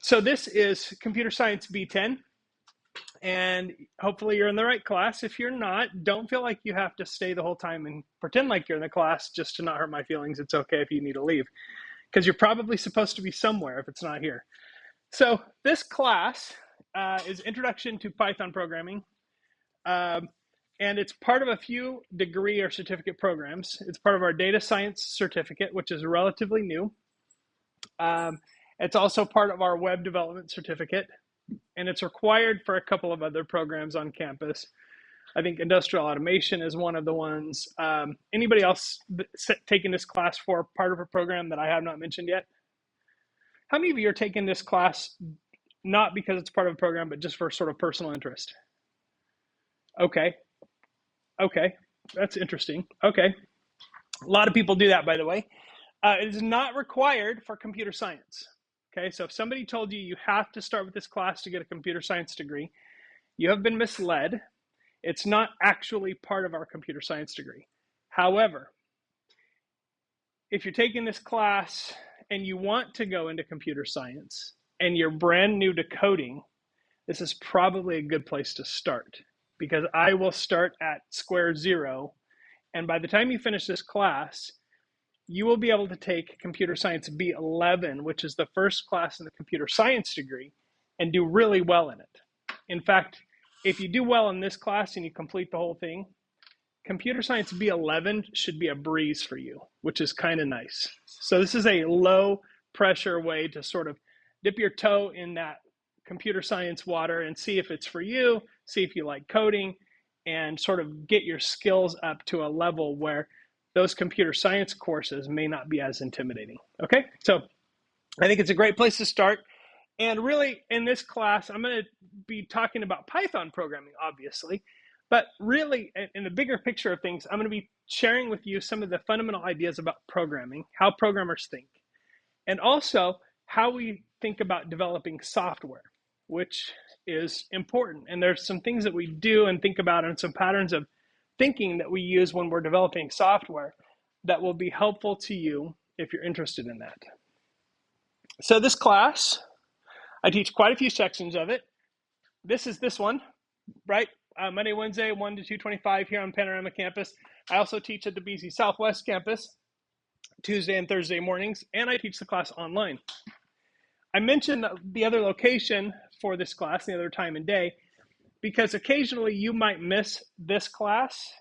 So this is Computer Science B10, and hopefully you're in the right class. If you're not, don't feel like you have to stay the whole time and pretend like you're in the class just to not hurt my feelings. It's okay if you need to leave, because you're probably supposed to be somewhere if it's not here. So this class is Introduction to Python Programming, and it's part of a few degree or certificate programs. It's part of our Data Science Certificate, which is relatively new. It's also part of our Web Development Certificate, and it's required for a couple of other programs on campus. I think Industrial Automation is one of the ones. Anybody else taking this class for part of a program that I have not mentioned yet? How many of you are taking this class not because it's part of a program, but just for sort of personal interest? Okay, that's interesting. Okay, a lot of people do that, by the way. It is not required for computer science. Okay, so if somebody told you you have to start with this class to get a computer science degree, you have been misled. It's not actually part of our computer science degree. However, if you're taking this class and you want to go into computer science and you're brand new to coding, this is probably a good place to start, because I will start at square zero. And by the time you finish this class, you will be able to take Computer Science B11, which is the first class in the computer science degree, and do really well in it. In fact, if you do well in this class and you complete the whole thing, Computer Science B11 should be a breeze for you, which is kind of nice. So this is a low pressure way to sort of dip your toe in that computer science water and see if it's for you, see if you like coding, and sort of get your skills up to a level where those computer science courses may not be as intimidating. Okay, so I think it's a great place to start. And really, in this class, I'm going to be talking about Python programming, obviously. But really, in the bigger picture of things, I'm going to be sharing with you some of the fundamental ideas about programming, how programmers think, and also how we think about developing software, which is important. And there's some things that we do and think about, and some patterns of thinking that we use when we're developing software that will be helpful to you if you're interested in that. So this class, I teach quite a few sections of it. This is this one, right? Monday, Wednesday, 1 to 2:25 here on Panorama campus. I also teach at the BC Southwest campus Tuesday and Thursday mornings, and I teach the class online. I mentioned the other location for this class, the other time and day, because occasionally you might miss this class.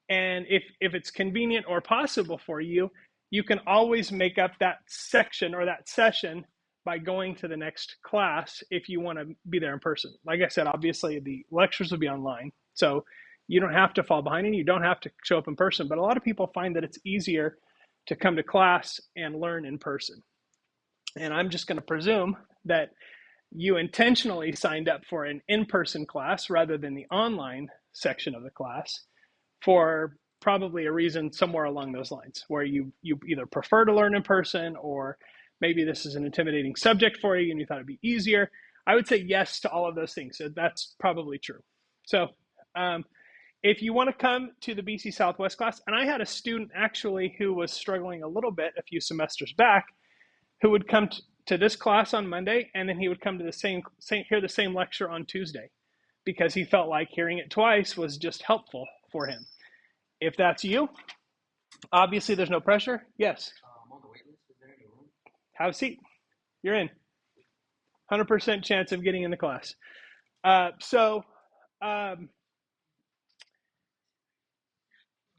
And if it's convenient or possible for you, you can always make up that section or that session by going to the next class if you want to be there in person. Like I said, obviously the lectures will be online, so you don't have to fall behind and you don't have to show up in person. But a lot of people find that it's easier to come to class and learn in person. And I'm just going to presume that you intentionally signed up for an in-person class rather than the online section of the class for probably a reason somewhere along those lines, where you either prefer to learn in person, or maybe this is an intimidating subject for you and you thought it'd be easier. I would say yes to all of those things. So that's probably true. So if you want to come to the BC Southwest class, and I had a student actually who was struggling a little bit a few semesters back, who would come to this class on Monday, and then he would come to hear the same lecture on Tuesday, because he felt like hearing it twice was just helpful for him. If that's you, obviously there's no pressure. Yes. I'm on the wait list. Is there any room? Have a seat. You're in. 100% chance of getting in the class.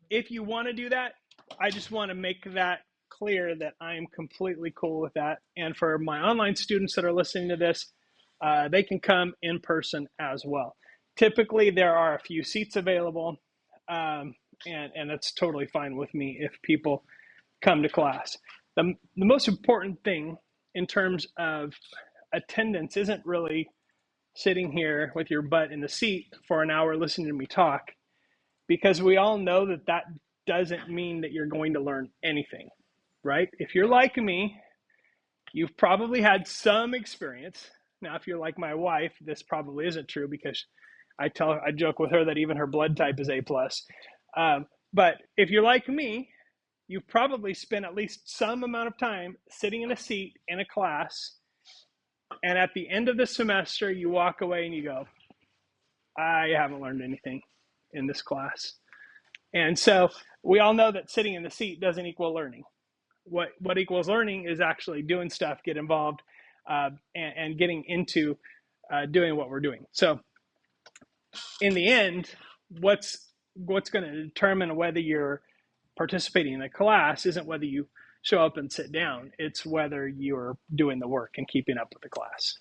If you want to do that, I just want to make that clear that I'm completely cool with that. And for my online students that are listening to this, they can come in person as well. Typically, there are a few seats available, and that's totally fine with me if people come to class. The most important thing in terms of attendance isn't really sitting here with your butt in the seat for an hour listening to me talk, because we all know that that doesn't mean that you're going to learn anything, right? If you're like me, you've probably had some experience. Now, if you're like my wife, this probably isn't true, because I joke with her that even her blood type is A+. But if you're like me, you've probably spent at least some amount of time sitting in a seat in a class. And at the end of the semester, you walk away and you go, I haven't learned anything in this class. And so we all know that sitting in the seat doesn't equal learning. What equals learning is actually doing stuff, get involved, and getting into doing what we're doing. So in the end, what's going to determine whether you're participating in a class isn't whether you show up and sit down. It's whether you're doing the work and keeping up with the class.